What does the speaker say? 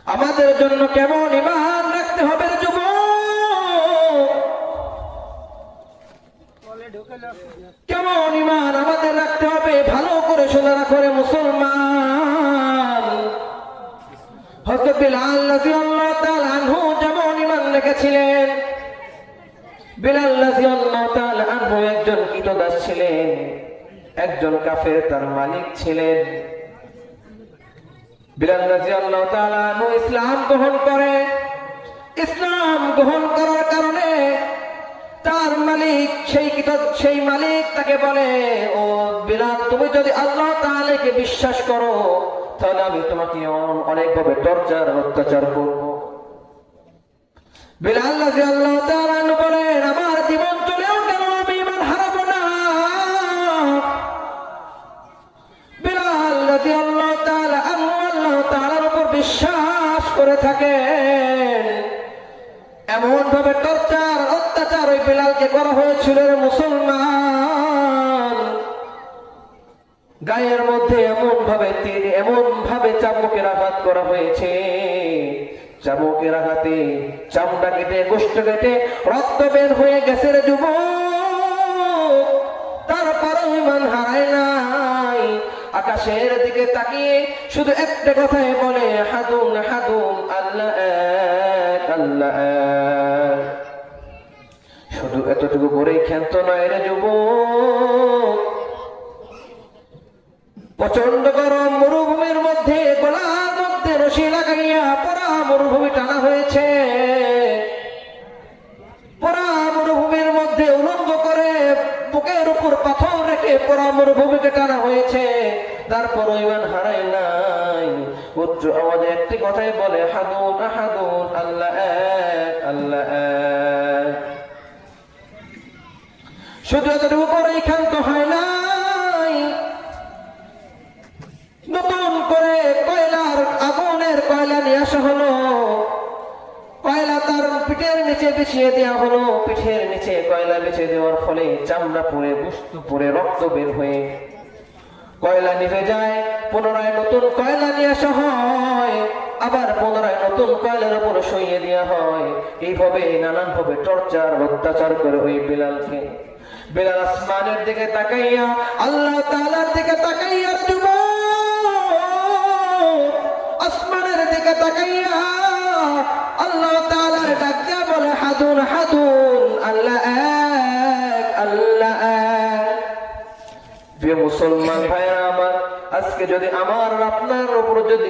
আমাদের জন্য কেমন ঈমান রাখতে হবে যুবক, কেমন ঈমান আমাদের রাখতে হবে ভালো করে শোনা করে মুসলমান। হযরত বিলাল রাদিয়াল্লাহু তাআলা আনহু যেমন ঈমান রেখেছিলেন, বিলাল রাদিয়াল্লাহু তাআলা আনহু একজন কৃতদাস ছিলেন, একজন কাফের তার মালিক ছিলেন। বিলাল রাদিয়াল্লাহু তাআলা আনহু ইসলাম গ্রহণ করে, ইসলাম গ্রহণ করার কারণে তার মালিক সেই মালিক তাকে বলে, ও বিলাল, তুমি যদি আল্লাহ তাআলাকে বিশ্বাস করো তাহলে আমি তোমাকে অনেকভাবে টর্চার অত্যাচার করব। বিলাল রাদিয়াল্লাহু তাআলা আনহু বলেন, আমার জীবন চলেও কেন আমি ঈমান হারাবো না। বিলাল রাদিয়াল্লাহু তাআলা আনহু আল্লাহ তাআলার উপর বিশ্বাস করে থাকেন। এমন ভাবে টর্চার অত্যাচার ওই বিলালকে করা হয়েছিল মুসলমান। গায়ের মধ্যে এমন ভাবে চাবুকের আঘাত করা হয়েছে, চাবুকের আঘাতে চামড়া কেটে গোশত কেটে রক্ত বের হয়ে গেছে রে যুবক। তারপরও ঈমান হারায় নাই। আকাশের দিকে তাকিয়ে শুধু একটা কথাই বলে, হাদুন হাদুন আল্লাহ এক, আল্লাহ এক। শুধু এতটুকু করেই ক্ষান্ত নয় রে যুবক। প্রচন্ড গরম মরুভূমির মধ্যে গলার মধ্যে রশি লাগাইয়া পুরা মরুভূমি টানা হয়েছে। পুরা মরুভূমির মধ্যে উলঙ্গ করে বুকের উপর পাথর রেখে পুরা মরুভূমিকে টানা হয়েছে। তারপর ঈমান হারায় নাই। উচ্চ আওয়াজে একটি কথাই বলে, হাদুন আহাদুন আল্লাহ এক, আল্লাহ এক। শুধু এতটুকু করেই ক্ষান্ত হয় নাই। নতুন করে আগুনের কয়লা নিয়ে আসা হলো। কয়লা তার পিঠের নিচে বিছিয়ে দেওয়া হলো। পিঠের নিচে কয়লা বিছিয়ে দেওয়ার ফলে চামড়া পুড়ে, গোশত পুড়ে, রক্ত বের হয়ে কয়লা নিভে যায়। পুনরায় নতুন কয়লা নিয়ে আসা হয়, আবার পুনরায় নতুন কয়লার উপর শুইয়ে দেওয়া হয়। এইভাবে নানান ভাবে টর্চার অত্যাচার করে ওই বিলালকে। বিলাল আসমানের দিকে তাকাইয়া, আল্লাহ তাআলার দিকে তাকাইয়া আসমানের দিকে তাকাইয়া আল্লাহ তাআলার ডাক দিয়া বলে, হাদুন হাদুন আল্লাহ এক, আল্লাহ এক। প্রিয় মুসলমান ভাইরা আমার, আজকে যদি আমার আপনার উপর যদি